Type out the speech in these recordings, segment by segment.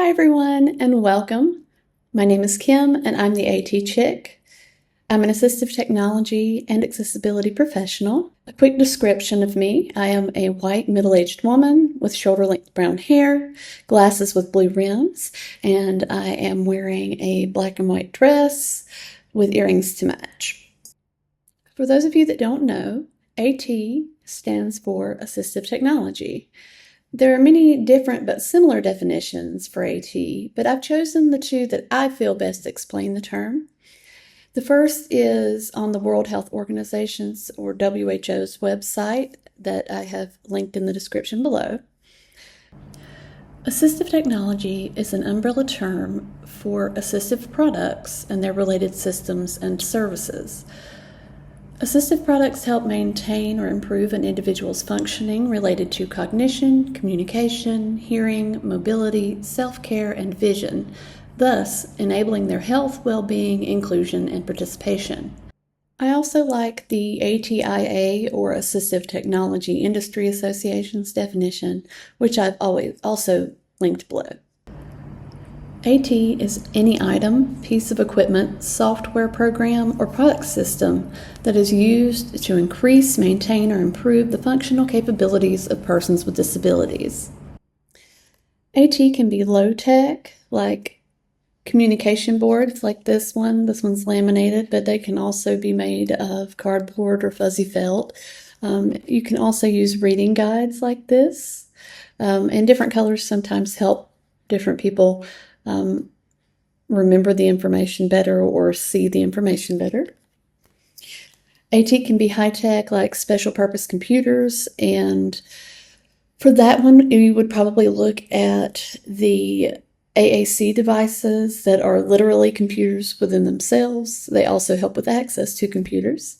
Hi everyone and welcome. My name is Kim and I'm the AT Chick. I'm an assistive technology and accessibility professional. A quick description of me: I am a white middle-aged woman with shoulder-length brown hair, glasses with blue rims, and I am wearing a black and white dress with earrings to match. For those of you that don't know, AT stands for assistive technology. There are many different but similar definitions for AT, but I've chosen the two that I feel best explain the term. The first is on the World Health Organization's or WHO's website that I have linked in the description below. Assistive technology is an umbrella term for assistive products and their related systems and services. Assistive products help maintain or improve an individual's functioning related to cognition, communication, hearing, mobility, self-care, and vision, thus enabling their health, well-being, inclusion, and participation. I also like the ATIA, or Assistive Technology Industry Association's definition, which I've also linked below. AT is any item, piece of equipment, software program, or product system that is used to increase, maintain, or improve the functional capabilities of persons with disabilities. AT can be low-tech, like communication boards like this one. This one's laminated, but they can also be made of cardboard or fuzzy felt. You can also use reading guides like this, and different colors sometimes help different people remember the information better or see the information better. AT can be high-tech, like special purpose computers, and for that one you would probably look at the AAC devices that are literally computers within themselves. They also help with access to computers.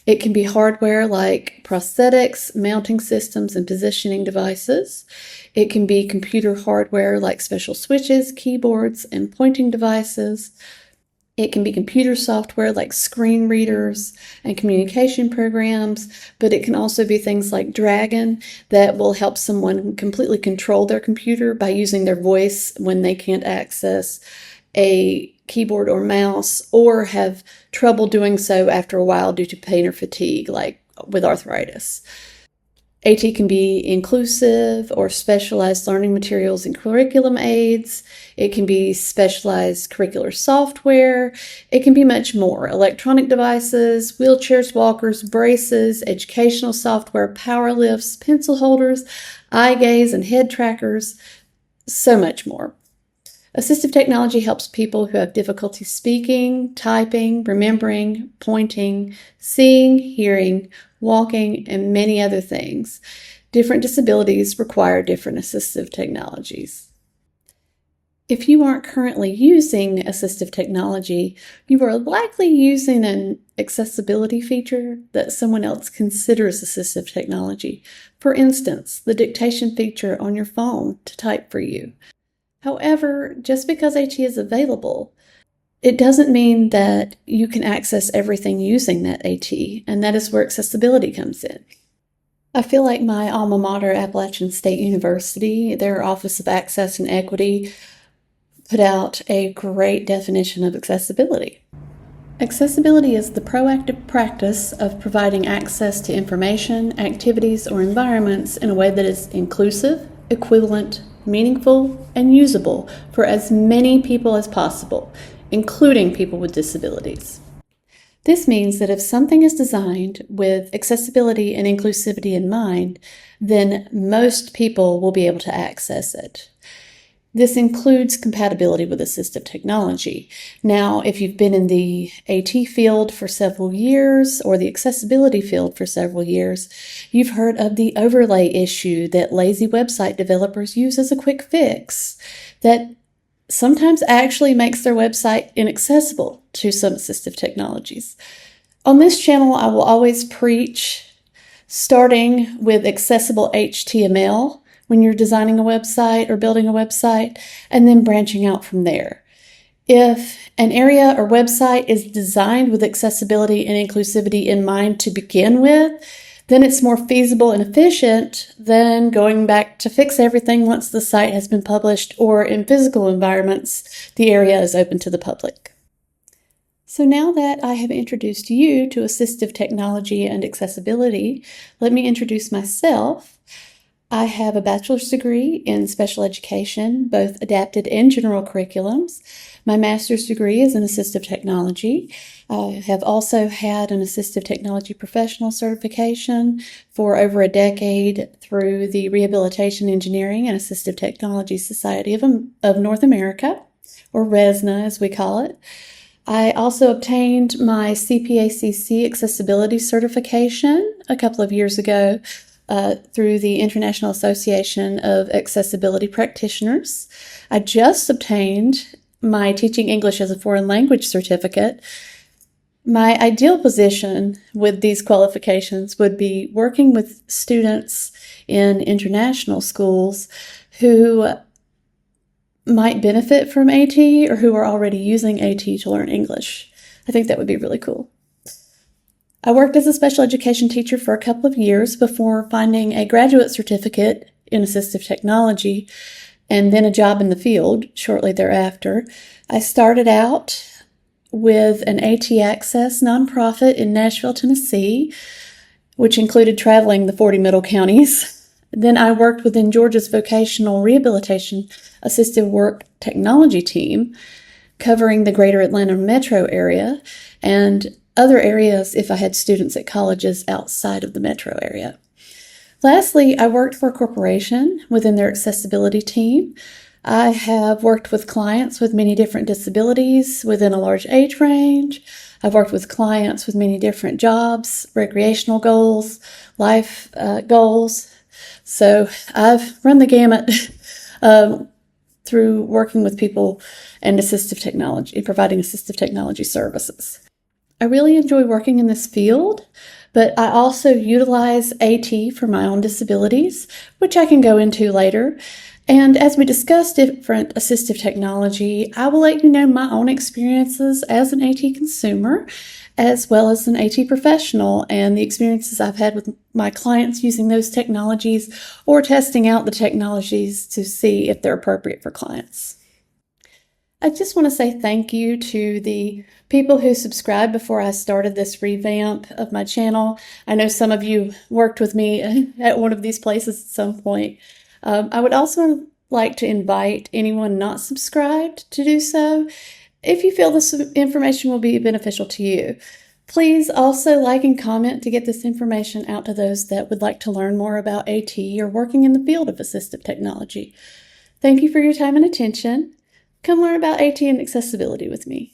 It can be hardware like prosthetics, mounting systems, and positioning devices. It can be computer hardware like special switches, keyboards, and pointing devices. It can be computer software like screen readers and communication programs, but it can also be things like Dragon that will help someone completely control their computer by using their voice when they can't access a keyboard or mouse, or have trouble doing so after a while due to pain or fatigue, like with arthritis. AT can be inclusive or specialized learning materials and curriculum aids. It can be specialized curricular software. It can be much more: electronic devices, wheelchairs, walkers, braces, educational software, power lifts, pencil holders, eye gaze and head trackers, so much more. Assistive technology helps people who have difficulty speaking, typing, remembering, pointing, seeing, hearing, walking, and many other things. Different disabilities require different assistive technologies. If you aren't currently using assistive technology, you are likely using an accessibility feature that someone else considers assistive technology. For instance, the dictation feature on your phone to type for you. However, just because AT is available, it doesn't mean that you can access everything using that AT, and that is where accessibility comes in. I feel like my alma mater, Appalachian State University, their Office of Access and Equity, put out a great definition of accessibility. Accessibility is the proactive practice of providing access to information, activities, or environments in a way that is inclusive, equivalent, meaningful, and usable for as many people as possible, including people with disabilities. This means that if something is designed with accessibility and inclusivity in mind, then most people will be able to access it. This includes compatibility with assistive technology. Now, if you've been in the AT field for several years or the accessibility field for several years, you've heard of the overlay issue that lazy website developers use as a quick fix that sometimes actually makes their website inaccessible to some assistive technologies. On this channel, I will always preach starting with accessible HTML when you're designing a website or building a website, and then branching out from there. If an area or website is designed with accessibility and inclusivity in mind to begin with, then it's more feasible and efficient than going back to fix everything once the site has been published, or in physical environments, the area is open to the public. So now that I have introduced you to assistive technology and accessibility, let me introduce myself. I have a bachelor's degree in special education, both adapted and general curriculums. My master's degree is in assistive technology. I have also had an assistive technology professional certification for over a decade through the Rehabilitation Engineering and Assistive Technology Society of North America, or RESNA as we call it. I also obtained my CPACC accessibility certification a couple of years ago through the International Association of Accessibility Practitioners. I just obtained my Teaching English as a Foreign Language certificate. My ideal position with these qualifications would be working with students in international schools who might benefit from AT or who are already using AT to learn English. I think that would be really cool. I worked as a special education teacher for a couple of years before finding a graduate certificate in assistive technology and then a job in the field shortly thereafter. I started out with an AT Access nonprofit in Nashville, Tennessee, which included traveling the 40 middle counties. Then I worked within Georgia's Vocational Rehabilitation Assistive Work Technology team, covering the greater Atlanta metro area and other areas if I had students at colleges outside of the metro area. Lastly, I worked for a corporation within their accessibility team. I have worked with clients with many different disabilities within a large age range. I've worked with clients with many different jobs, recreational goals, life goals. So I've run the gamut through working with people and assistive technology, providing assistive technology services. I really enjoy working in this field, but I also utilize AT for my own disabilities, which I can go into later. And as we discuss different assistive technology, I will let you know my own experiences as an AT consumer, as well as an AT professional, and the experiences I've had with my clients using those technologies or testing out the technologies to see if they're appropriate for clients. I just want to say thank you to the people who subscribed before I started this revamp of my channel. I know some of you worked with me at one of these places at some point. I would also like to invite anyone not subscribed to do so if you feel this information will be beneficial to you. Please also like and comment to get this information out to those that would like to learn more about AT or working in the field of assistive technology. Thank you for your time and attention. Come learn about AT and accessibility with me.